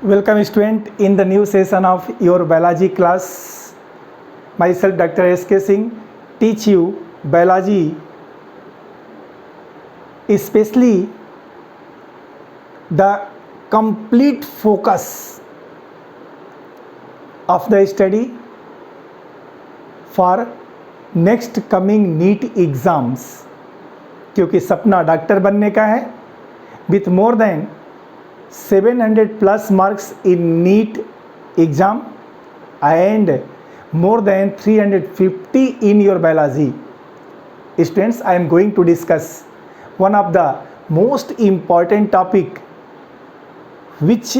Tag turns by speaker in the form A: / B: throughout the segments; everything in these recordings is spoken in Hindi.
A: Welcome student in the new session of your biology class. Myself Dr. S.K. Singh teach you biology, especially the complete focus of the study for next coming NEET exams, क्योंकि सपना डॉक्टर बनने का है with more than 700 plus marks in NEET exam and more than 350 in your biology. Students, I am going to discuss one of the most important topic which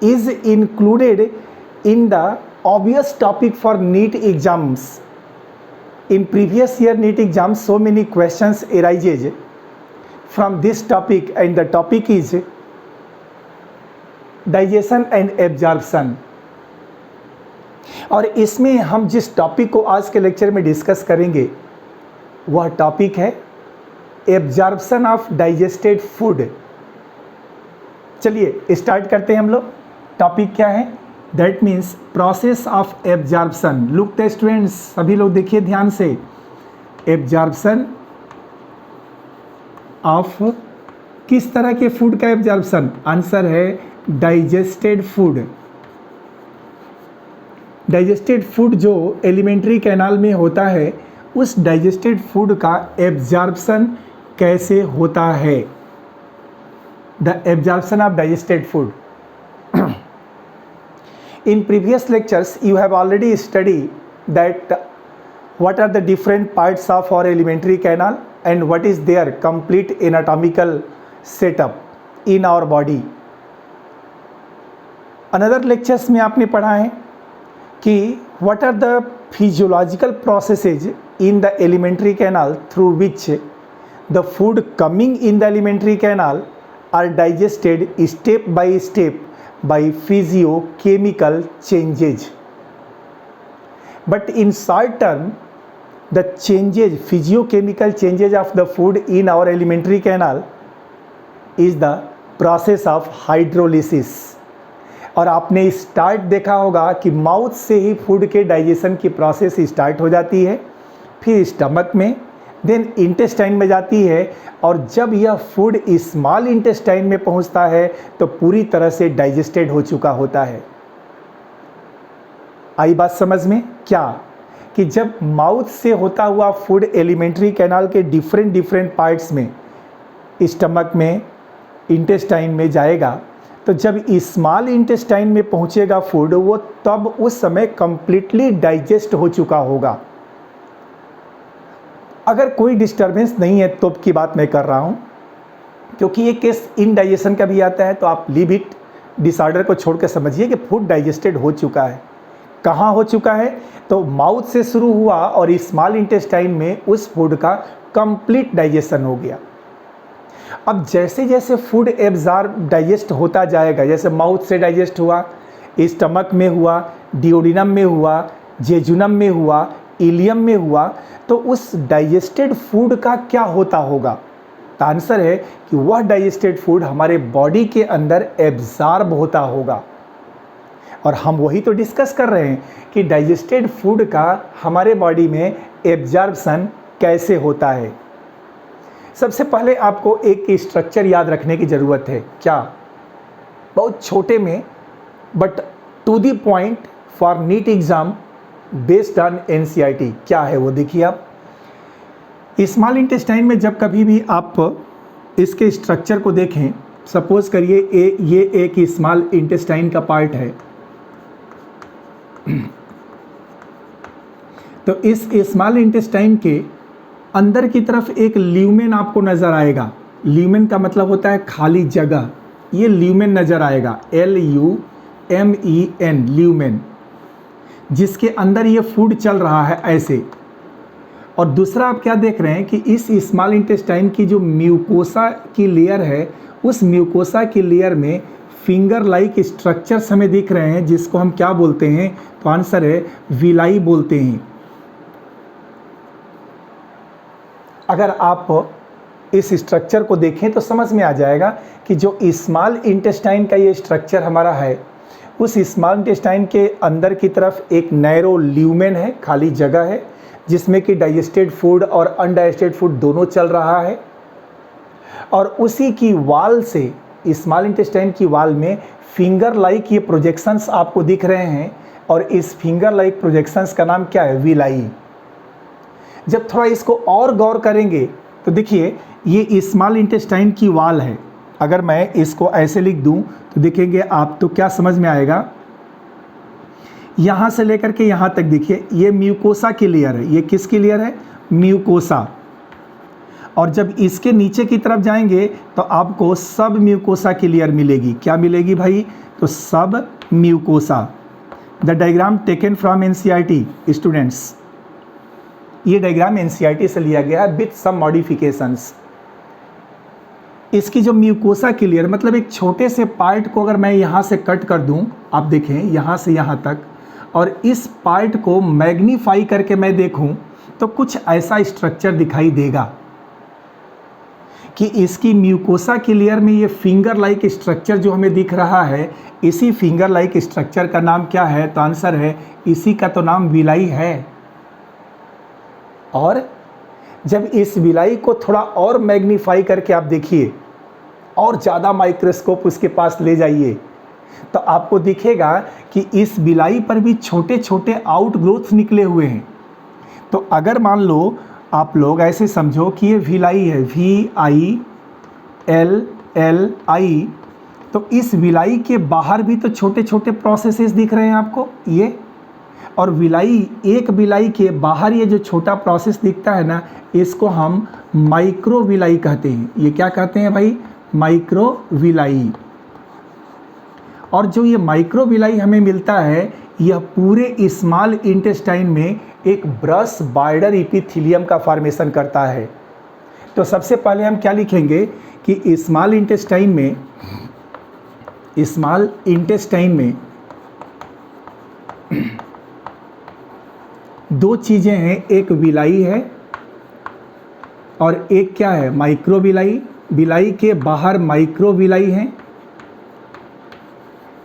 A: is included in the obvious topic for NEET exams. In previous year NEET exams, so many questions arises from this topic, and the topic is digestion and absorption. और इसमें हम जिस टॉपिक को आज के लेक्चर में डिस्कस करेंगे वह टॉपिक है एब्जॉर्प्शन ऑफ डाइजेस्टेड फूड। चलिए स्टार्ट करते हैं हम लोग। टॉपिक क्या है? That means process of absorption. Look the students, सभी लोग देखिए ध्यान से। एब्जॉर्प्शन ऑफ किस तरह के फूड का एब्जॉर्प्शन? आंसर है डाइजेस्टेड फूड। डाइजेस्टेड फूड जो एलिमेंट्री कैनाल में होता है, उस डाइजेस्टेड फूड का एब्जॉर्प्शन कैसे होता है? The absorption of digested food. In previous lectures you have already studied that what are the different parts of our alimentary canal and what is their complete anatomical setup in our body. Another lectures में आपने पढ़ा है कि what are the physiological processes in the alimentary canal through which the food coming in the alimentary canal are digested step by step by physiochemical changes. But in short term, the changes, physiochemical changes of the food in our alimentary canal is the process of hydrolysis. और आपने स्टार्ट देखा होगा कि माउथ से ही फूड के डाइजेशन की प्रोसेस स्टार्ट हो जाती है, फिर स्टमक में, देन इंटेस्टाइन में जाती है, और जब यह फूड स्मॉल इंटेस्टाइन में पहुंचता है तो पूरी तरह से डाइजेस्टेड हो चुका होता है। आई बात समझ में? क्या कि जब माउथ से होता हुआ फूड एलिमेंट्री कैनाल के डिफरेंट पार्ट्स में, स्टमक में, इंटेस्टाइन में जाएगा, तो जब स्मॉल इंटेस्टाइन में पहुंचेगा फूड, वो तब उस समय कंप्लीटली डाइजेस्ट हो चुका होगा। अगर कोई डिस्टरबेंस नहीं है तो की बात मैं कर रहा हूं, क्योंकि ये केस इनडाइजेशन का भी आता है, तो आप लीव इट, डिसऑर्डर को छोड़ के समझिए कि फूड डाइजेस्टेड हो चुका है। कहाँ हो चुका है? तो माउथ से शुरू हुआ और स्मॉल इंटेस्टाइन में उस फूड का कंप्लीट डाइजेशन हो गया। अब जैसे जैसे फूड एब्जॉर्ब डाइजेस्ट होता जाएगा, जैसे माउथ से डाइजेस्ट हुआ, स्टमक में हुआ, डिओडिनम में हुआ, जेजुनम में हुआ, इलियम में हुआ, तो उस डाइजेस्टेड फूड का क्या होता होगा? तो आंसर है कि वह डाइजेस्टेड फूड हमारे बॉडी के अंदर एब्जॉर्ब होता होगा। और हम वही तो डिस्कस कर रहे हैं कि डाइजेस्टेड फूड का हमारे बॉडी में एब्जॉर्प्शन कैसे होता है। सबसे पहले आपको एक स्ट्रक्चर याद रखने की ज़रूरत है। क्या? बहुत छोटे में but to the point for NEET exam based on NCERT। क्या है वो देखिए आप। स्मॉल इंटेस्टाइन में जब कभी भी आप इसके स्ट्रक्चर को देखें, सपोज करिए ये एक स्मॉल इंटेस्टाइन का पार्ट है, तो इस स्मॉल इंटेस्टाइन के अंदर की तरफ एक ल्यूमेन आपको नज़र आएगा। ल्यूमेन का मतलब होता है खाली जगह। ये ल्यूमेन नज़र आएगा, LUMEN, ल्यूमेन, जिसके अंदर ये फूड चल रहा है ऐसे। और दूसरा आप क्या देख रहे हैं कि इस स्मॉल इंटेस्टाइन की जो म्यूकोसा की लेयर है, उस म्यूकोसा की लेयर में फिंगर लाइक स्ट्रक्चर्स हमें दिख रहे हैं, जिसको हम क्या बोलते हैं? तो आंसर है विलाई बोलते हैं। अगर आप इस स्ट्रक्चर को देखें तो समझ में आ जाएगा कि जो स्मॉल इंटेस्टाइन का ये स्ट्रक्चर हमारा है, उस स्मॉल इंटेस्टाइन के अंदर की तरफ एक नैरो ल्यूमेन है, खाली जगह है, जिसमें कि डाइजेस्टेड फूड और अनडाइजेस्टेड फूड दोनों चल रहा है। और उसी की वाल से, स्मॉल इंटेस्टाइन की वाल में फिंगर लाइक ये प्रोजेक्शंस आपको दिख रहे हैं, और इस फिंगर लाइक प्रोजेक्शंस का नाम क्या है? विलाई। जब थोड़ा इसको और गौर करेंगे तो देखिए ये स्मॉल इंटेस्टाइन की वाल है। अगर मैं इसको ऐसे लिख दूं तो देखेंगे आप, तो क्या समझ में आएगा, यहाँ से लेकर के यहाँ तक देखिए ये म्यूकोसा की लेयर है। ये किसकी लेयर है? म्यूकोसा। और जब इसके नीचे की तरफ जाएंगे तो आपको सब म्यूकोसा की लेयर मिलेगी। क्या मिलेगी भाई? तो सब mucosa. The diagram taken from NCERT students. ये डायग्राम एनसीईआरटी से लिया गया है विथ सम मॉडिफिकेशंस। इसकी जो म्यूकोसा की लेयर, मतलब एक छोटे से पार्ट को अगर मैं यहाँ से कट कर दूँ, आप देखें यहाँ से यहाँ तक, और इस पार्ट को मैग्नीफाई करके मैं देखूँ तो कुछ ऐसा स्ट्रक्चर दिखाई देगा कि इसकी म्यूकोसा की लेयर में ये फिंगर लाइक स्ट्रक्चर जो हमें दिख रहा है, इसी फिंगर लाइक स्ट्रक्चर का नाम क्या है? तो आंसर है, इसी का तो नाम विलाई है। और जब इस विलाई को थोड़ा और मैग्नीफाई करके आप देखिए, और ज़्यादा माइक्रोस्कोप उसके पास ले जाइए, तो आपको दिखेगा कि इस विलाई पर भी छोटे छोटे आउट ग्रोथ निकले हुए हैं। तो अगर मान लो आप लोग ऐसे समझो कि ये विलाई है, VILLI, तो इस विलाई के बाहर भी तो छोटे छोटे प्रोसेसेस दिख रहे हैं आपको ये। और विलाई, एक विलाई के बाहर ये जो छोटा प्रोसेस दिखता है ना, इसको हम माइक्रो विलाई कहते हैं। ये क्या कहते हैं भाई? Micro villi. और जो ये माइक्रो विलाई हमें मिलता है, यह पूरे स्मॉल इंटेस्टाइन में एक ब्रश बॉर्डर इपिथेलियम का फॉर्मेशन करता है। तो सबसे पहले हम क्या लिखेंगे कि स्मॉल इंटेस्टाइन में दो चीज़ें हैं, एक विलाई है और एक क्या है? Micro villi. विलाई के बाहर माइक्रो विलाई है।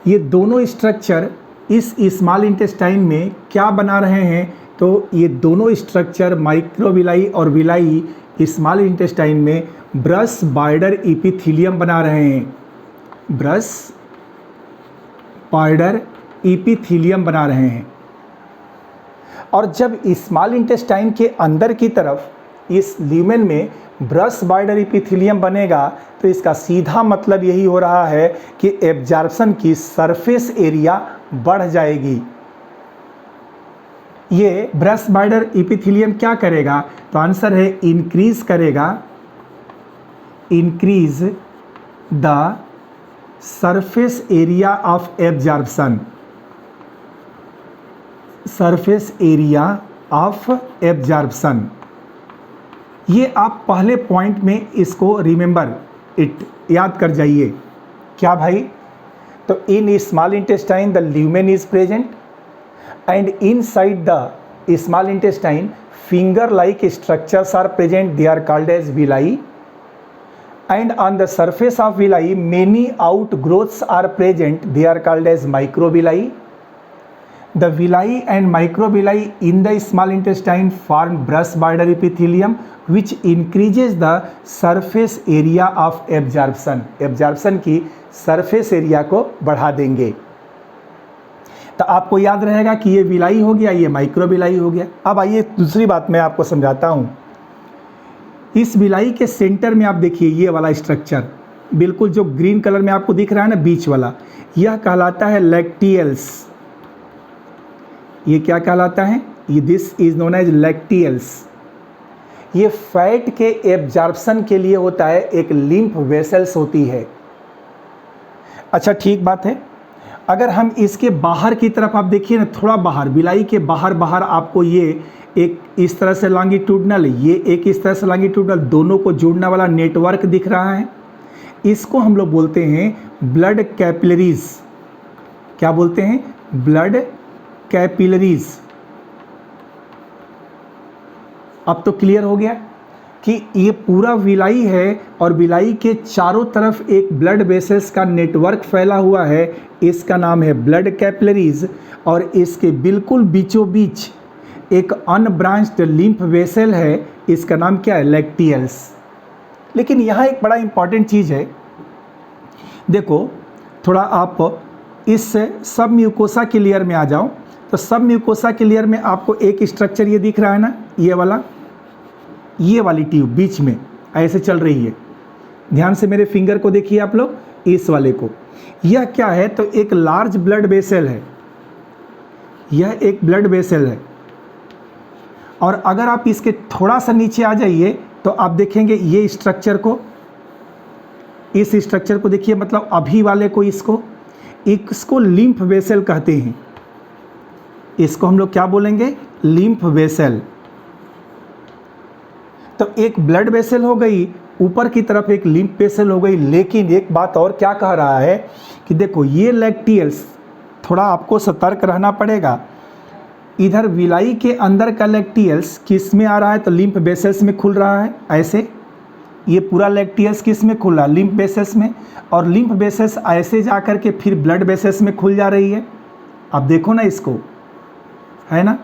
A: ये दोनों स्ट्रक्चर इस स्मॉल इंटेस्टाइन में क्या बना रहे हैं? तो ये दोनों स्ट्रक्चर, माइक्रो विलाई और विलाई, स्मॉल इंटेस्टाइन में ब्रश बॉर्डर इपिथेलियम बना रहे हैं। ब्रश बॉर्डर इपिथेलियम बना रहे हैं। और जब स्मॉल इंटेस्टाइन के अंदर की तरफ इस ल्यूमेन में ब्रश बॉर्डर इपिथेलियम बनेगा, तो इसका सीधा मतलब यही हो रहा है कि एब्जॉर्प्शन की सरफेस एरिया बढ़ जाएगी। ये ब्रश बॉर्डर इपिथेलियम क्या करेगा? तो आंसर है इंक्रीज करेगा, increase the surface area of absorption, surface area of absorption. ये आप पहले पॉइंट में इसको रिमेंबर इट, याद कर जाइए। क्या भाई? तो in small intestine the lumen is present and inside the small intestine finger like structures are present, they are called as villi, and on the surface of villi many outgrowths are present, they are called as microvilli. The villi and microvilli in the small intestine form brush border epithelium which increases the surface area of absorption, absorption की surface area को बढ़ा देंगे। तो आपको याद रहेगा कि ये विलाई हो गया, ये माइक्रो विलाई हो गया। अब आइए दूसरी बात मैं आपको समझाता हूँ। इस विलाई के सेंटर में आप देखिए ये वाला स्ट्रक्चर, बिल्कुल जो ग्रीन कलर में आपको दिख रहा है ना बीच वाला, यह कहलाता है लैक्टियल्स। ये क्या कहलाता है? ये this is known as lacteals. ये फैट के एब्जॉर्प्शन के लिए होता है, एक लिम्फ वेसल्स होती है। अच्छा ठीक बात है। अगर हम इसके बाहर की तरफ आप देखिए ना, थोड़ा बाहर, विलाई के बाहर बाहर आपको ये एक इस तरह से लॉन्गिट्यूडनल, ये एक इस तरह से लॉन्गिट्यूडनल, दोनों को जोड़ने वाला नेटवर्क दिख रहा है। इसको हम लोग बोलते हैं ब्लड कैपिलरीज। क्या बोलते हैं? Blood capillaries. अब तो क्लियर हो गया। कि ये पूरा विलाई है और विलाई के चारों तरफ एक ब्लड वेसल्स का नेटवर्क फैला हुआ है, इसका नाम है ब्लड कैपिलरीज। और इसके बिल्कुल बीचों बीच एक अनब्रांच्ड लिम्फ वेसल है, इसका नाम क्या है, लैक्टियल्स। लेकिन यहाँ एक बड़ा इंपॉर्टेंट चीज़ है, देखो थोड़ा आप इस सब म्यूकोसा के लेयर में आ जाओ। तो सब म्यूकोसा के लेयर में आपको एक स्ट्रक्चर ये दिख रहा है ना, ये वाला, ये वाली ट्यूब बीच में ऐसे चल रही है। ध्यान से मेरे फिंगर को देखिए आप लोग, इस वाले को। यह क्या है, तो एक लार्ज ब्लड वेसल है, यह एक ब्लड वेसल है। और अगर आप इसके थोड़ा सा नीचे आ जाइए तो आप देखेंगे ये स्ट्रक्चर को, इस स्ट्रक्चर को देखिए, मतलब अभी वाले को, इसको लिम्फ वेसल कहते हैं। इसको हम लोग क्या बोलेंगे, लिम्फ वेसल। तो एक ब्लड वेसल हो गई, ऊपर की तरफ एक लिम्फ वेसल हो गई। लेकिन एक बात और क्या कह रहा है कि देखो ये लैक्टियल्स, थोड़ा आपको सतर्क रहना पड़ेगा। इधर विलाई के अंदर का लैक्टियल्स किस में आ रहा है, तो लिम्फ वेसल्स में खुल रहा है ऐसे। ये पूरा लैक्टियल्स किस में खुल रहा है, लिम्फ वेसल्स में। और लिम्फ वेसल्स ऐसे जा कर के फिर ब्लड वेसल्स में खुल जा रही है। अब देखो ना इसको, है ना।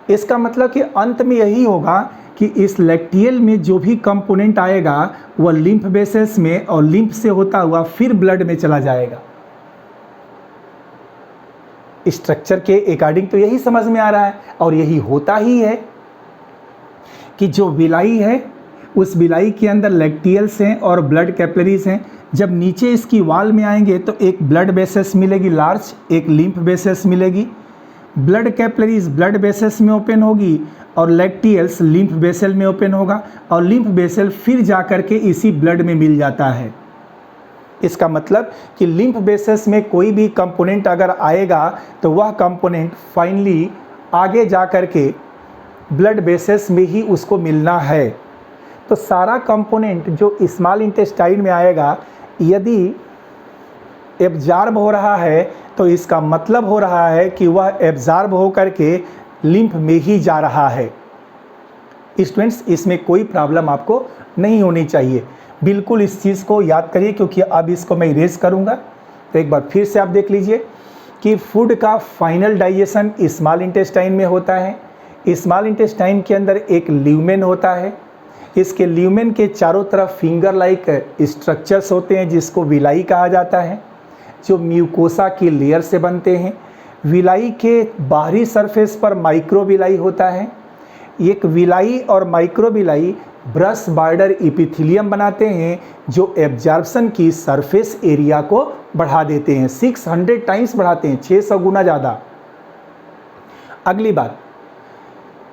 A: इसका मतलब कि अंत में यही होगा कि इस लैक्टियल में जो भी कंपोनेंट आएगा वह लिम्फ वेसल्स में, और लिम्फ से होता हुआ फिर ब्लड में चला जाएगा। स्ट्रक्चर के अकॉर्डिंग तो यही समझ में आ रहा है, और यही होता ही है कि जो विलाई है उस विलाई के अंदर लैक्टियल्स हैं और ब्लड कैपिलरीज हैं। जब नीचे इसकी वॉल में आएंगे तो एक ब्लड वेसल्स मिलेगी लार्ज, एक लिम्फ वेसल्स मिलेगी। ब्लड कैपिलरीज ब्लड वेसल्स में ओपन होगी और लैक्टियल्स लिम्फ वेसल में ओपन होगा, और लिम्फ वेसल फिर जा कर के इसी ब्लड में मिल जाता है। इसका मतलब कि लिम्फ वेसल्स में कोई भी कंपोनेंट अगर आएगा तो वह कंपोनेंट फाइनली आगे जा कर के ब्लड वेसल्स में ही उसको मिलना है। तो सारा कंपोनेंट जो स्मॉल इंटेस्टाइन में आएगा, यदि एब्जॉर्ब हो रहा है तो इसका मतलब हो रहा है कि वह एब्जॉर्ब हो करके लिम्फ में ही जा रहा है। स्टूडेंट्स, इसमें कोई प्रॉब्लम आपको नहीं होनी चाहिए। बिल्कुल इस चीज़ को याद करिए, क्योंकि अब इसको मैं इरेज करूँगा। तो एक बार फिर से आप देख लीजिए कि फूड का फाइनल डाइजेशन स्मॉल इंटेस्टाइन में होता है। स्मॉल इंटेस्टाइन के अंदर एक ल्यूमेन होता है। इसके ल्यूमेन के चारों तरफ फिंगर लाइक स्ट्रक्चर्स होते हैं जिसको विलाई कहा जाता है, जो म्यूकोसा की लेयर से बनते हैं। विलाई के बाहरी सरफेस पर माइक्रोविलाई होता है। एक विलाई और माइक्रोविलाई ब्रश बॉर्डर इपिथेलियम बनाते हैं, जो एब्जॉर्प्शन की सरफेस एरिया को बढ़ा देते हैं, 600 टाइम्स बढ़ाते हैं, 600 गुना ज़्यादा। अगली बात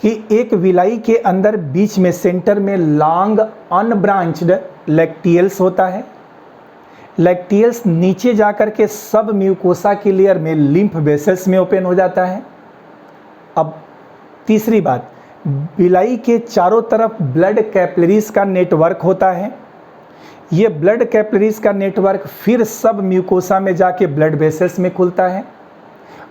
A: कि एक विलाई के अंदर बीच में सेंटर में लॉन्ग अनब्रांच्ड लैक्टियल्स होता है। लैक्टियल्स नीचे जाकर के सब म्यूकोसा की लेयर में लिम्फ वेसल्स में ओपन हो जाता है। अब तीसरी बात, विलाई के चारों तरफ ब्लड कैपिलरीज का नेटवर्क होता है। ये ब्लड कैपिलरीज का नेटवर्क फिर सब म्यूकोसा में जाके ब्लड वेसल्स में खुलता है,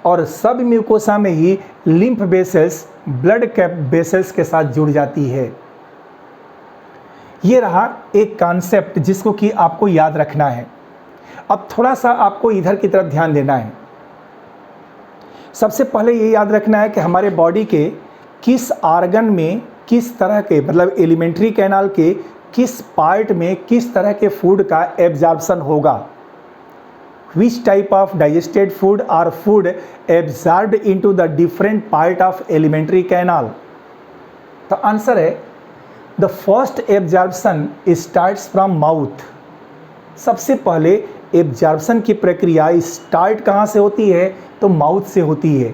A: और सब म्यूकोसा में ही लिम्फ वेसल्स ब्लड वेसल्स के साथ जुड़ जाती है। ये रहा एक कॉन्सेप्ट जिसको कि आपको याद रखना है। अब थोड़ा सा आपको इधर की तरफ ध्यान देना है। सबसे पहले ये याद रखना है कि हमारे बॉडी के किस आर्गन में किस तरह के, मतलब एलिमेंट्री कैनाल के किस पार्ट में किस तरह के फूड का एब्जॉर्प्शन होगा। Which type of digested food or food absorbed into the different part of alimentary canal? तो आंसर है the first absorption starts from mouth। सबसे पहले एब्जॉर्प्शन की प्रक्रिया स्टार्ट कहाँ से होती है, तो माउथ से होती है।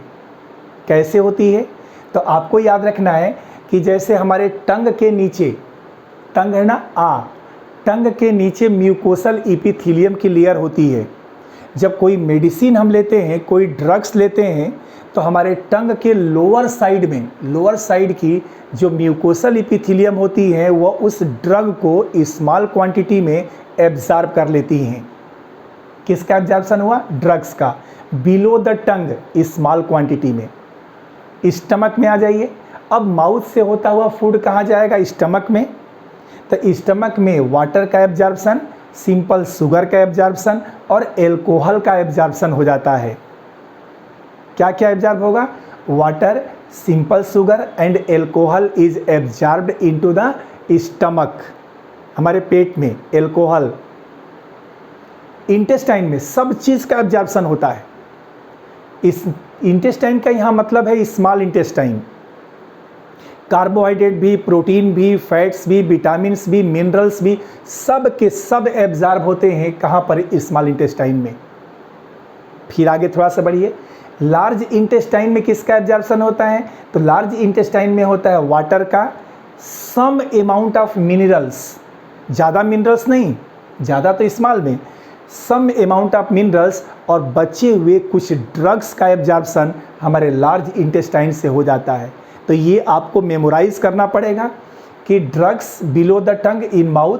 A: कैसे होती है, तो आपको याद रखना है कि जैसे हमारे टंग के नीचे, टंग है ना, टंग के नीचे म्यूकोसल इपिथेलियम की लेयर होती है। जब कोई मेडिसिन हम लेते हैं, कोई ड्रग्स लेते हैं, तो हमारे टंग के लोअर साइड में, लोअर साइड की जो म्यूकोसल इपिथेलियम होती है वह उस ड्रग को स्मॉल क्वांटिटी में एब्जॉर्ब कर लेती हैं। किसका एब्जॉर्प्शन हुआ, ड्रग्स का। Below the tongue small quantity में। स्टमक में आ जाइए। अब माउथ से होता हुआ फूड कहाँ जाएगा, स्टमक में। तो स्टमक में वाटर का एब्जॉर्प्शन, सिंपल शुगर का एब्जॉर्प्शन और एल्कोहल का एब्जॉर्प्शन हो जाता है। क्या क्या एब्जॉर्ब होगा? Water, simple sugar and alcohol is absorbed into the stomach, हमारे पेट में एल्कोहल। इंटेस्टाइन में सब चीज़ का एब्जॉर्प्शन होता है। इस इंटेस्टाइन का यहाँ मतलब है स्मॉल इंटेस्टाइन। कार्बोहाइड्रेट भी, प्रोटीन भी, फैट्स भी, विटामिन्स भी, मिनरल्स भी, सब के सब एब्जॉर्ब होते हैं कहाँ पर? स्मॉल इंटेस्टाइन में। फिर आगे थोड़ा सा बढ़िए, लार्ज इंटेस्टाइन में किसका एब्जॉर्प्शन होता है? तो लार्ज इंटेस्टाइन में होता है वाटर का, सम अमाउंट ऑफ मिनरल्स, ज़्यादा मिनरल्स नहीं, ज़्यादा तो स्मॉल में, सम अमाउंट ऑफ मिनरल्स और बचे हुए कुछ ड्रग्स का एब्जॉर्प्शन हमारे लार्ज इंटेस्टाइन से हो जाता है। तो ये आपको मेमोराइज करना पड़ेगा कि drugs below the tongue, in mouth,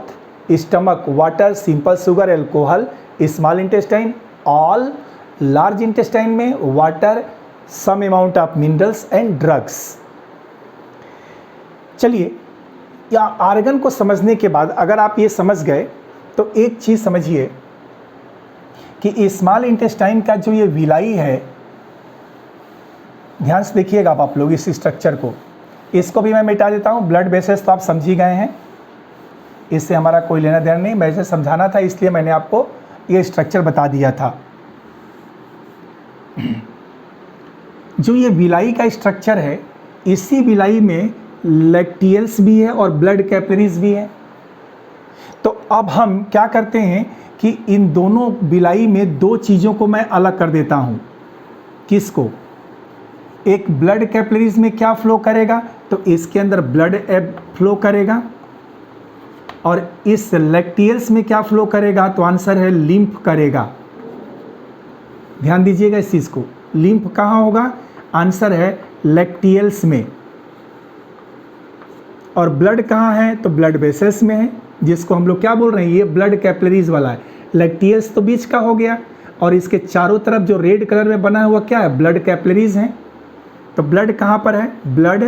A: stomach, water, simple sugar, alcohol, small intestine, all, large intestine में water, some amount of minerals and drugs. चलिए, या आर्गन को समझने के बाद अगर आप ये समझ गए तो एक चीज़ समझिए कि स्मॉल इंटेस्टाइन का जो ये विलाई है, ध्यान से देखिएगा आप लोग इस स्ट्रक्चर को, इसको भी मैं मिटा देता हूँ। ब्लड बेसिस तो आप समझ ही गए हैं, इससे हमारा कोई लेना देना नहीं, मैं इसे समझाना था इसलिए मैंने आपको ये स्ट्रक्चर बता दिया था। जो ये विलाई का स्ट्रक्चर है, इसी विलाई में लैक्टियल्स भी है और ब्लड कैपिलरीज भी है। तो अब हम क्या करते हैं कि इन दोनों विलाई में दो चीज़ों को मैं अलग कर देता हूँ। किसको? एक ब्लड कैपिलरीज में क्या फ्लो करेगा? तो इसके अंदर ब्लड फ्लो करेगा, और इस लैक्टियल्स में क्या फ्लो करेगा? तो आंसर है लिम्फ करेगा। ध्यान दीजिएगा इस चीज़ को, लिम्फ कहाँ होगा? आंसर है लैक्टियल्स में। और ब्लड कहाँ है? तो ब्लड वेसल्स में है, जिसको हम लोग क्या बोल रहे हैं? ये ब्लड कैपिलरीज वाला है। लैक्टियल्स तो बीच का हो गया, और इसके चारों तरफ जो रेड कलर में बना हुआ क्या है? ब्लड कैपिलरीज हैं। तो ब्लड कहाँ पर है? ब्लड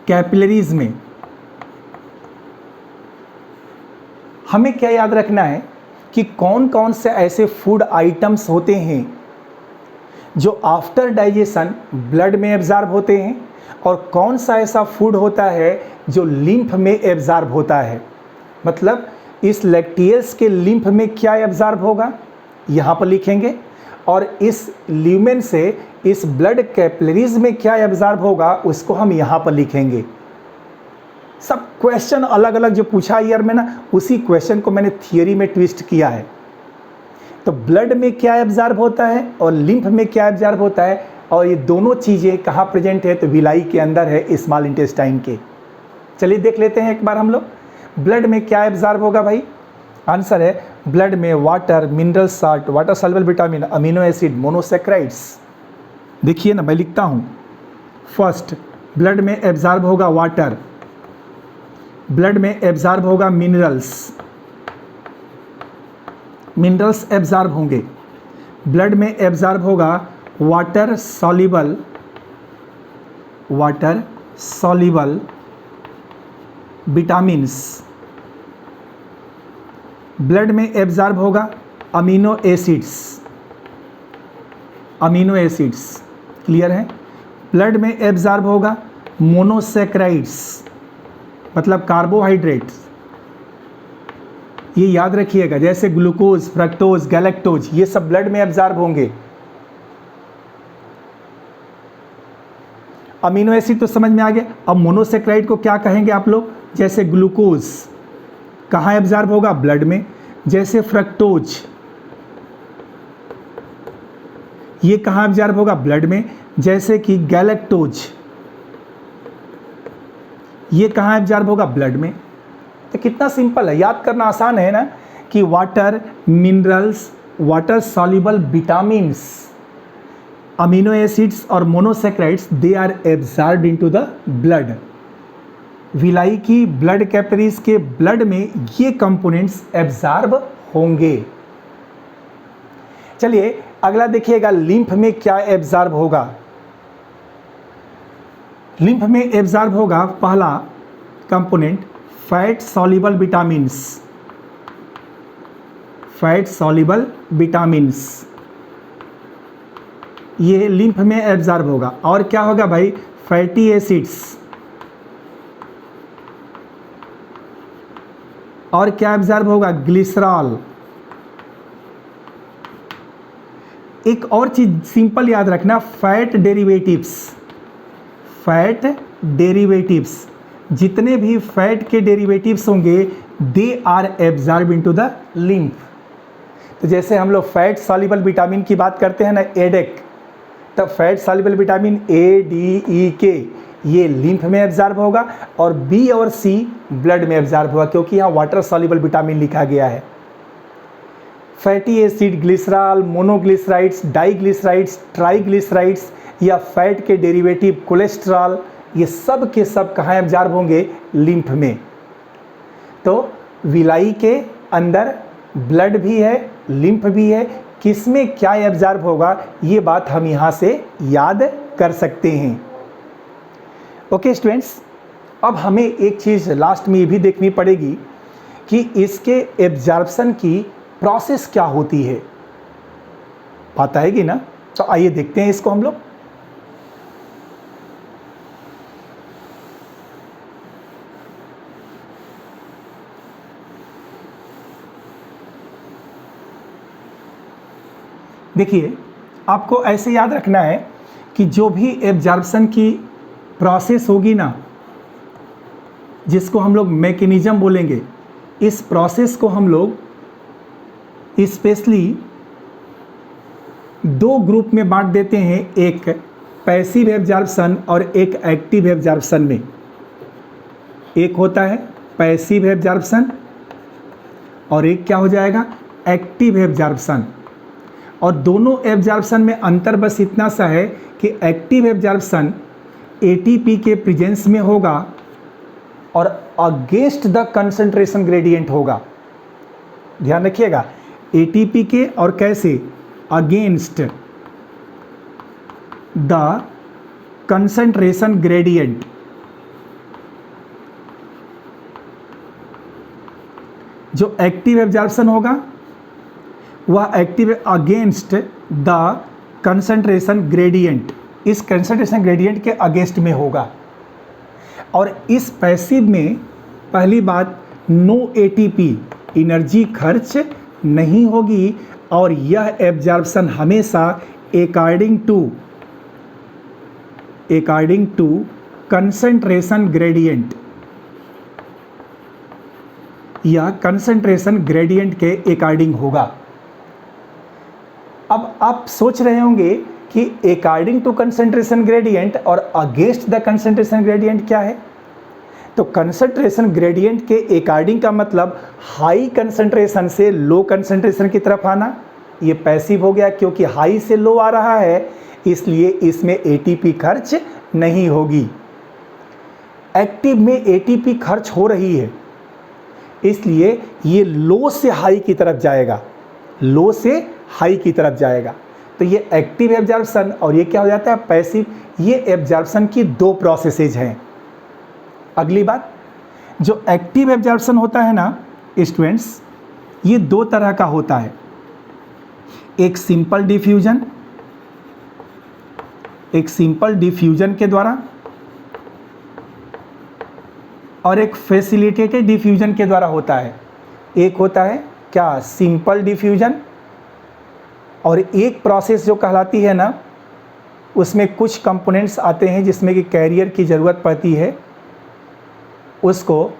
A: कैपिलरीज में। हमें क्या याद रखना है कि कौन कौन से ऐसे फूड आइटम्स होते हैं जो आफ्टर डाइजेशन ब्लड में एब्जॉर्ब होते हैं, और कौन सा ऐसा फूड होता है जो लिम्फ में एब्जॉर्ब होता है। मतलब इस लैक्टियल्स के लिम्फ में क्या एब्जॉर्ब होगा, यहाँ पर लिखेंगे, और इस ल्यूमेन से इस ब्लड कैपिलरीज में क्या एब्जॉर्ब होगा उसको हम यहाँ पर लिखेंगे। सब क्वेश्चन अलग अलग जो पूछा ईयर में ना, उसी क्वेश्चन को मैंने थियरी में ट्विस्ट किया है। तो ब्लड में क्या एब्जॉर्ब होता है और लिम्फ में क्या एब्जॉर्ब होता है, और ये दोनों चीज़ें कहाँ प्रेजेंट है? तो विलाई के अंदर है, स्मॉल इंटेस्टाइन के। चलिए देख लेते हैं एक बार हम लोग, ब्लड में क्या एब्जॉर्ब होगा भाई? आंसर है ब्लड में water, mineral salt, water soluble vitamin, amino acid, monosaccharides. देखिए ना, मैं लिखता हूँ। फर्स्ट, ब्लड में एब्जॉर्ब होगा वाटर, ब्लड में एब्जॉर्ब होगा मिनरल्स, मिनरल्स एब्जॉर्ब होंगे। ब्लड में एब्जॉर्ब होगा water soluble, water soluble vitamins. Blood में एब्जॉर्ब होगा amino acids, amino acids. Clear है? ब्लड में एब्जॉर्ब होगा मोनोसैकेराइड्स, मतलब कार्बोहाइड्रेट्स। ये याद रखिएगा, जैसे ग्लूकोज, फ्रक्टोज, गैलेक्टोज, ये सब ब्लड में एब्जॉर्ब होंगे। अमीनो एसिड तो समझ में आ गया। अब मोनोसैकेराइड को क्या कहेंगे आप लोग? जैसे ग्लूकोज कहाँ एब्जॉर्ब होगा? ब्लड में। जैसे फ्रक्टोज, ये कहाँ एब्जॉर्ब होगा? ब्लड में। जैसे कि गैलेक्टोज, ये कहाँ एब्जॉर्ब होगा? ब्लड में। तो कितना सिंपल है, याद करना आसान है ना, कि water, minerals, water soluble vitamins, amino acids और monosaccharides, they are absorbed into the blood. Villi की ब्लड कैपिलरीज के ब्लड में ये कंपोनेंट्स एब्जॉर्ब होंगे। चलिए अगला देखिएगा, लिम्फ में क्या एब्जॉर्ब होगा? लिम्फ में एब्जॉर्ब होगा पहला component fat soluble vitamins, fat soluble vitamins, ये लिम्फ में एब्जॉर्ब होगा। और क्या होगा भाई, फैटी एसिड्स, और क्या एब्जॉर्ब होगा, ग्लिसरॉल। एक और चीज सिंपल याद रखना, फैट डेरिवेटिव्स, फैट डेरिवेटिव्स, जितने भी फैट के डेरिवेटिव्स होंगे they are absorb into the lymph. तो जैसे हम लोग फैट सॉल्युबल विटामिन की बात करते हैं ना, एडेक, तब fat soluble vitamin A, D, E, K ये लिम्फ में एब्जॉर्ब होगा, और बी और सी ब्लड में एब्जॉर्ब होगा, क्योंकि यहाँ वाटर सॉल्युबल विटामिन लिखा गया है। Fatty acid, glycerol, monoglycerides, diglycerides, triglycerides या फैट के डेरिवेटिव कोलेस्ट्रॉल, ये सब के सब कहाँ एब्जॉर्ब होंगे, लिम्फ में। तो विलाई के अंदर ब्लड भी है, लिम्फ भी है, किसमें क्या एब्जॉर्ब होगा ये बात हम यहाँ से याद कर सकते हैं। ओके स्टूडेंट्स, अब हमें एक चीज़ लास्ट में ये भी देखनी पड़ेगी कि इसके एब्जॉर्प्शन की प्रोसेस क्या होती है, पता है कि ना। तो आइए देखते हैं इसको हम लोग। देखिए, आपको ऐसे याद रखना है कि जो भी एब्जॉर्प्शन की प्रोसेस होगी ना, जिसको हम लोग मैकेनिज्म बोलेंगे, इस प्रोसेस को हम लोग स्पेशली दो ग्रुप में बांट देते हैं, एक पैसिव एब्जॉर्प्शन और एक एक्टिव एब्जॉर्प्शन में। एक होता है पैसिव एब्जॉर्प्शन और एक क्या हो जाएगा, एक्टिव एब्जॉर्प्शन। और दोनों एब्जॉर्प्शन में अंतर बस इतना सा है कि एक्टिव एब्जॉर्प्शन एटीपी के प्रेजेंस में होगा और अगेंस्ट द कंसंट्रेशन ग्रेडियंट होगा। ध्यान रखिएगा, एटीपी के और कैसे, अगेंस्ट द कंसंट्रेशन ग्रेडियंट। जो एक्टिव एब्जॉर्प्शन होगा वह active against the concentration gradient, इस कंसंट्रेशन ग्रेडियंट के अगेंस्ट में होगा। और इस पैसिव में पहली बात, नो एटीपी, एनर्जी खर्च नहीं होगी, और यह एब्जॉर्प्शन हमेशा अकॉर्डिंग टू कंसंट्रेशन ग्रेडियंट, यह कंसंट्रेशन ग्रेडियंट के अकॉर्डिंग होगा। अब आप सोच रहे होंगे कि अकॉर्डिंग टू कंसंट्रेशन ग्रेडियंट और अगेंस्ट द कंसंट्रेशन ग्रेडियंट क्या है। तो कंसंट्रेशन ग्रेडियंट के अकॉर्डिंग का मतलब हाई कंसंट्रेशन से लो कंसंट्रेशन की तरफ आना, ये पैसिव हो गया, क्योंकि हाई से लो आ रहा है इसलिए इसमें एटीपी खर्च नहीं होगी। एक्टिव में एटीपी खर्च हो रही है इसलिए ये लो से हाई की तरफ जाएगा, लो से हाई की तरफ जाएगा। तो ये एक्टिव एब्जॉर्प्शन और ये क्या हो जाता है, पैसिव। ये एब्जॉर्प्शन की दो प्रोसेसेज हैं। अगली बात, जो एक्टिव एब्जॉर्प्शन होता है ना स्टूडेंट्स, ये दो तरह का होता है, एक सिंपल डिफ्यूजन, एक सिंपल डिफ्यूजन के द्वारा, और एक फैसिलिटेटेड डिफ्यूजन के द्वारा होता है। एक होता है क्या, सिंपल डिफ्यूजन, और एक प्रोसेस जो कहलाती है ना, उसमें कुछ कंपोनेंट्स आते हैं जिसमें कि कैरियर की ज़रूरत पड़ती है, उसको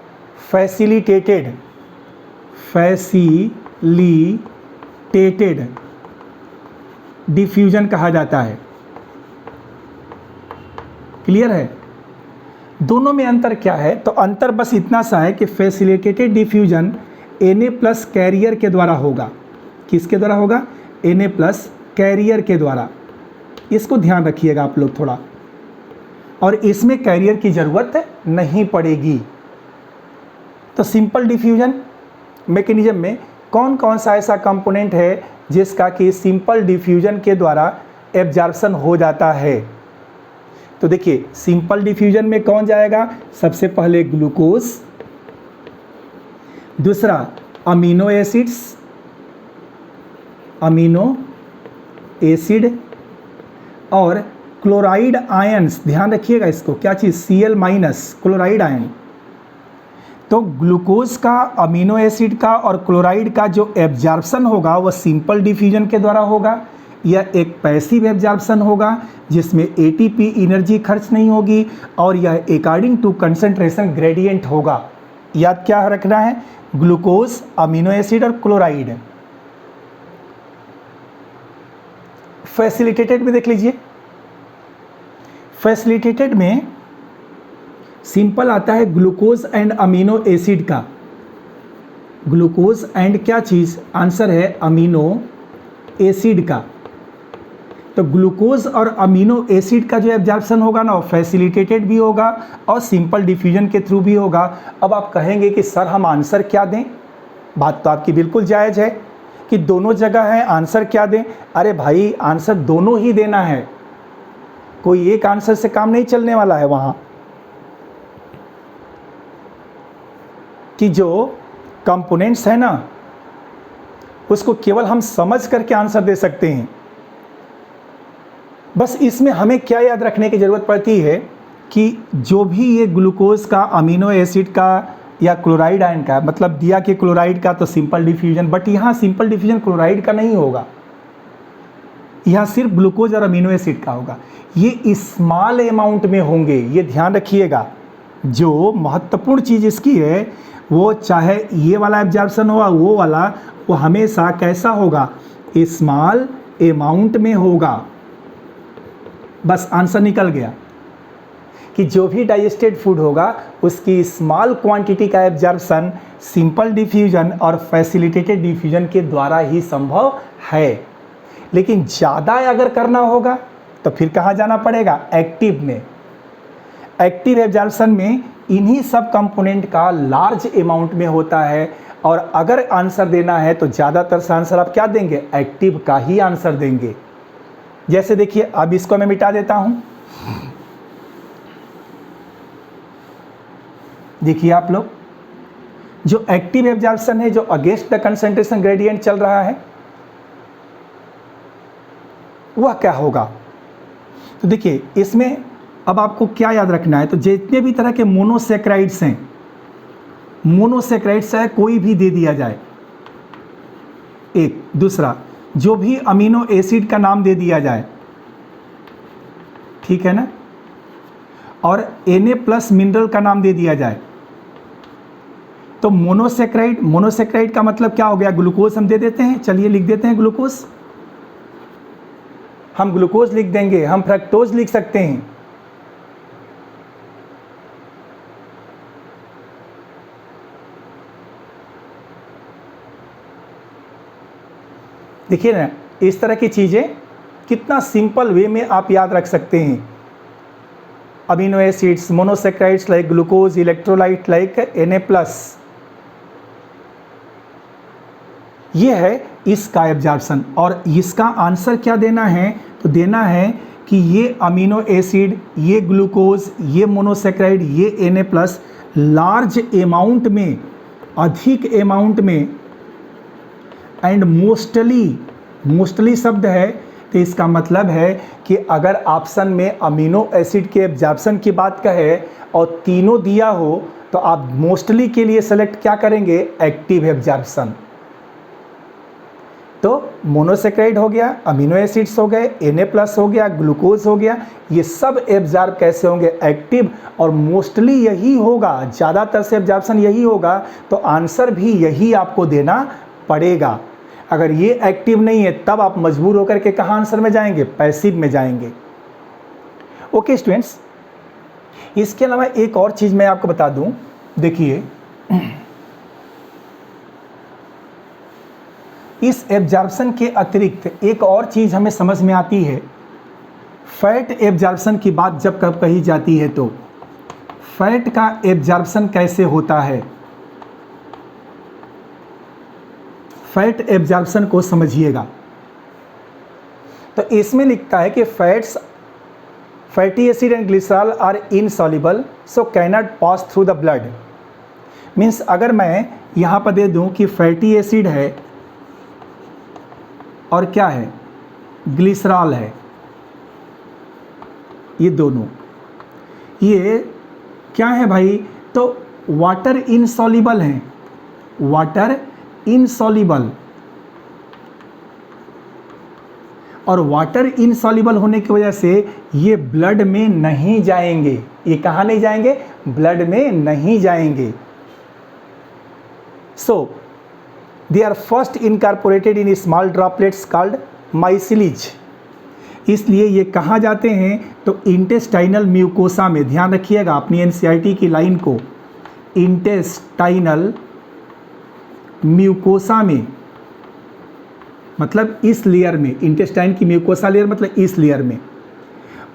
A: फैसिलिटेटेड डिफ्यूजन कहा जाता है। क्लियर है? दोनों में अंतर क्या है? तो अंतर बस इतना सा है कि फैसिलिटेटेड डिफ्यूजन Na+ कैरियर के द्वारा होगा। किसके द्वारा होगा? Na+ कैरियर के द्वारा। इसको ध्यान रखिएगा आप लोग थोड़ा, और इसमें कैरियर की ज़रूरत नहीं पड़ेगी। तो सिंपल डिफ्यूजन मैकेनिज्म में कौन कौन सा ऐसा कंपोनेंट है जिसका कि सिंपल डिफ्यूजन के द्वारा एब्जॉर्प्शन हो जाता है? तो देखिए सिंपल डिफ्यूजन में कौन जाएगा, सबसे पहले ग्लूकोज, दूसरा अमीनो एसिड्स, अमीनो एसिड, और क्लोराइड आयंस, ध्यान रखिएगा इसको, क्या चीज़, Cl- क्लोराइड आयन। तो ग्लूकोज का, अमीनो एसिड का और क्लोराइड का जो एब्जॉर्प्शन होगा वह सिंपल डिफ्यूजन के द्वारा होगा, यह एक पैसिव एब्जॉर्प्शन होगा जिसमें एटीपी एनर्जी खर्च नहीं होगी, और यह अकॉर्डिंग टू कंसंट्रेशन ग्रेडियंट होगा। याद क्या रखना है, ग्लूकोज, अमीनो एसिड और क्लोराइड। फैसिलिटेटेड में देख लीजिए, फैसिलिटेटेड में सिंपल आता है ग्लूकोज एंड अमीनो एसिड का, ग्लूकोज एंड क्या चीज़, आंसर है अमीनो एसिड का। तो ग्लूकोज और अमीनो एसिड का जो एब्जॉर्प्शन होगा ना, वो फैसिलिटेटेड भी होगा और सिंपल डिफ्यूजन के थ्रू भी होगा। अब आप कहेंगे कि सर हम आंसर क्या दें, बात तो आपकी बिल्कुल जायज़ है कि दोनों जगह है, आंसर क्या दें। अरे भाई आंसर दोनों ही देना है, कोई एक आंसर से काम नहीं चलने वाला है वहाँ, कि जो कंपोनेंट्स है ना उसको केवल हम समझ करके आंसर दे सकते हैं। बस इसमें हमें क्या याद रखने की ज़रूरत पड़ती है कि जो भी ये ग्लूकोज का, अमीनो एसिड का या क्लोराइड आयन का, मतलब दिया कि क्लोराइड का तो सिंपल डिफ्यूजन, बट यहाँ सिंपल डिफ्यूजन क्लोराइड का नहीं होगा, यहाँ सिर्फ ग्लूकोज और अमीनो एसिड का होगा। ये स्मॉल अमाउंट में होंगे, ये ध्यान रखिएगा। जो महत्वपूर्ण चीज़ इसकी है वो चाहे ये वाला एब्जॉर्प्शन होगा वो वाला, वो हमेशा कैसा होगा, स्मॉल अमाउंट में होगा। बस आंसर निकल गया कि जो भी डाइजेस्टेड फूड होगा उसकी स्मॉल क्वांटिटी का एब्जॉर्प्शन सिंपल डिफ्यूजन और फैसिलिटेटेड डिफ्यूजन के द्वारा ही संभव है। लेकिन ज़्यादा अगर करना होगा तो फिर कहाँ जाना पड़ेगा, एक्टिव में। एक्टिव एब्जॉर्प्शन में इन्हीं सब कंपोनेंट का लार्ज अमाउंट में होता है, और अगर आंसर देना है तो ज़्यादातर से आंसर आप क्या देंगे, एक्टिव का ही आंसर देंगे। जैसे देखिए, अब इसको मैं मिटा देता हूं, देखिए आप लोग, जो एक्टिव एब्जॉर्प्शन है, जो अगेंस्ट द कंसंट्रेशन ग्रेडियंट चल रहा है, वह क्या होगा। तो देखिए इसमें अब आपको क्या याद रखना है, तो जितने भी तरह के मोनोसेक्राइड्स हैं, मोनोसेक्राइड्स है कोई भी दे दिया जाए एक, दूसरा जो भी अमीनो एसिड का नाम दे दिया जाए, ठीक है ना, और Na+ मिनरल का नाम दे दिया जाए, तो मोनोसेक्राइड, मोनोसेक्राइड का मतलब क्या हो गया, ग्लूकोज हम दे देते हैं, चलिए लिख देते हैं ग्लूकोज, हम ग्लूकोज लिख देंगे, हम फ्रक्टोज लिख सकते हैं। देखिए ना, इस तरह की चीज़ें कितना सिंपल वे में आप याद रख सकते हैं। Amino acids, monosaccharides like glucose, electrolyte like Na+, ये है इसका एब्जॉर्प्शन। और इसका आंसर क्या देना है, तो देना है कि ये अमीनो एसिड, ये ग्लूकोज, ये मोनोसेक्राइड, ये Na+ लार्ज अमाउंट में, अधिक अमाउंट में, एंड मोस्टली शब्द है, तो इसका मतलब है कि अगर ऑप्शन में अमीनो एसिड के एब्जॉर्प्शन की बात कहे और तीनों दिया हो तो आप मोस्टली के लिए सेलेक्ट क्या करेंगे, एक्टिव एब्जॉर्प्शन। तो मोनोसेक्राइड हो गया, अमीनो एसिड्स हो गए, Na+ हो गया, ग्लूकोज हो गया, ये सब एब्जॉर्ब कैसे होंगे, एक्टिव, और मोस्टली यही होगा, ज़्यादातर से एब्जॉर्प्शन यही होगा, तो आंसर भी यही आपको देना पड़ेगा। अगर ये एक्टिव नहीं है तब आप मजबूर होकर के कहाँ आंसर में जाएंगे, पैसिव में जाएंगे। ओके स्टूडेंट्स, इसके अलावा एक और चीज़ मैं आपको बता दूं, देखिए इस एब्जॉर्प्शन के अतिरिक्त एक और चीज़ हमें समझ में आती है। फैट एब्जॉर्प्शन की बात जब कब कही जाती है तो फैट का एब्जॉर्प्शन कैसे होता है, फैट एब्जॉर्प्शन को समझिएगा। तो इसमें लिखता है कि fats fatty acid and glycerol are insoluble so cannot pass through the blood. Means अगर मैं यहाँ पर दे दूँ कि फैटी एसिड है और क्या है, ग्लिसरॉल है, ये दोनों ये क्या है भाई, तो वाटर इनसॉल्युबल हैं, वाटर इनसॉल्युबल, और वाटर इनसॉल्युबल होने की वजह से ये ब्लड में नहीं जाएंगे। ये कहाँ नहीं जाएंगे, ब्लड में नहीं जाएंगे। So they are first incorporated in small droplets called micelles. इसलिए ये कहाँ जाते हैं, तो इंटेस्टाइनल म्यूकोसा में। ध्यान रखिएगा अपनी एनसीईआरटी की लाइन को, इंटेस्टाइनल म्यूकोसा में, मतलब इस लेयर में, इंटेस्टाइन की म्यूकोसा लेयर मतलब इस लेयर में,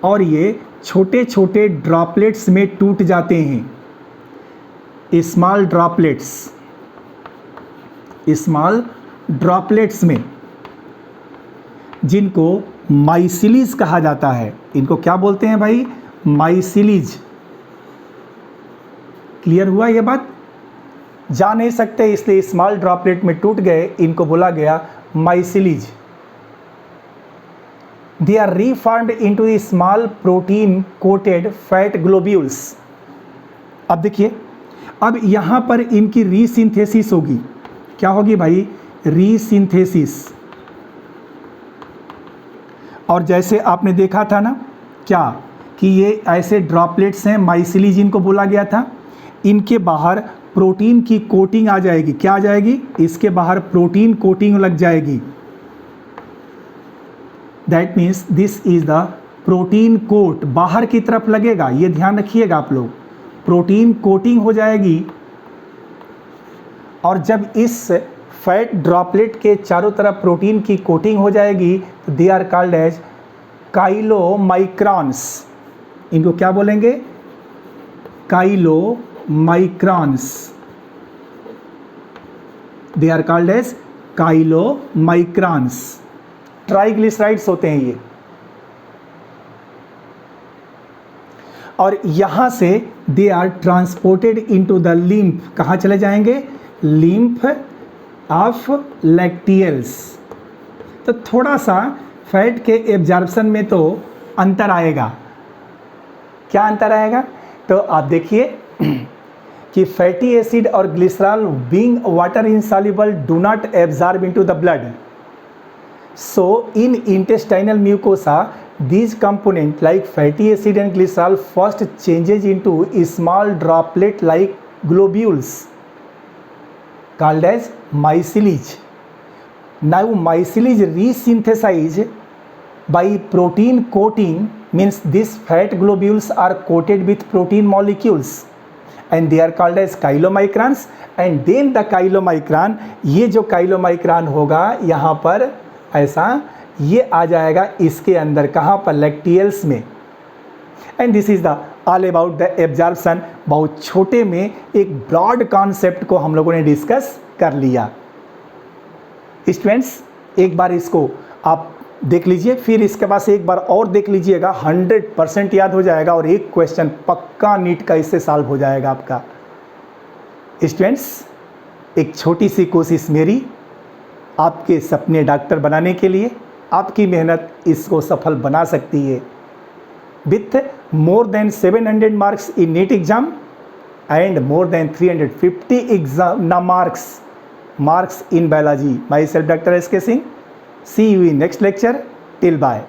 A: और ये छोटे छोटे ड्रॉपलेट्स में टूट जाते हैं, स्मॉल ड्रॉपलेट्स, स्मॉल ड्रॉपलेट्स में, जिनको माइसिलीज कहा जाता है। इनको क्या बोलते हैं भाई, माइसिलीज। क्लियर हुआ ये बात, जा नहीं सकते इसलिए स्मॉल ड्रॉपलेट में टूट गए, इनको बोला गया micelles. They are reformed into the small protein coated fat globules. अब देखिए, अब यहां पर इनकी रीसिंथेसिस होगी। क्या होगी भाई, रीसिंथेसिस। और जैसे आपने देखा था ना क्या, कि ये ऐसे ड्रॉपलेट्स हैं, माइसिलीज इनको बोला गया था। इनके बाहर प्रोटीन की कोटिंग आ जाएगी। क्या आ जाएगी, इसके बाहर प्रोटीन कोटिंग लग जाएगी। That means this is the protein coat, बाहर की तरफ लगेगा, ये ध्यान रखिएगा आप लोग, प्रोटीन कोटिंग हो जाएगी। और जब इस फैट ड्रॉपलेट के चारों तरफ प्रोटीन की कोटिंग हो जाएगी तो they are called as chylomicrons. इनको क्या बोलेंगे, chylomicrons. They are called as chylomicrons. Triglycerides होते हैं ये। और यहां से they are transported into the lymph. कहाँ चले जाएंगे, लिम्फ ऑफ लैक्टियल्स। तो थोड़ा सा फैट के एब्जॉर्प्शन में तो अंतर आएगा। क्या अंतर आएगा, तो आप देखिए कि फैटी एसिड और glycerol being water insoluble do not absorb into the blood. So in intestinal mucosa these component like fatty acid and glycerol first changes into small droplet like globules called as mycelium. Now mycelium resynthesize by protein coating, means these fat globules are coated with protein molecules and they are called as chylomicrons. And then the chylomicron, ये जो chylomicron होगा यहाँ पर ऐसा ये आ जाएगा इसके अंदर, कहाँ पर, लैक्टियल्स में। And this is the all about the absorption. बहुत छोटे में एक ब्रॉड कॉन्सेप्ट को हम लोगों ने डिस्कस कर लिया। स्टूडेंट्स एक बार इसको आप देख लीजिए, फिर इसके बाद से एक बार और देख लीजिएगा, 100% याद हो जाएगा और एक क्वेश्चन पक्का नीट का इससे सॉल्व हो जाएगा आपका। स्टूडेंट्स एक छोटी सी कोशिश मेरी आपके सपने डॉक्टर बनाने के लिए, आपकी मेहनत इसको सफल बना सकती है। With more than 700 marks in NEET exam and more than 350 exam marks in biology. Myself doctor S K Singh. See you in next lecture. Till bye.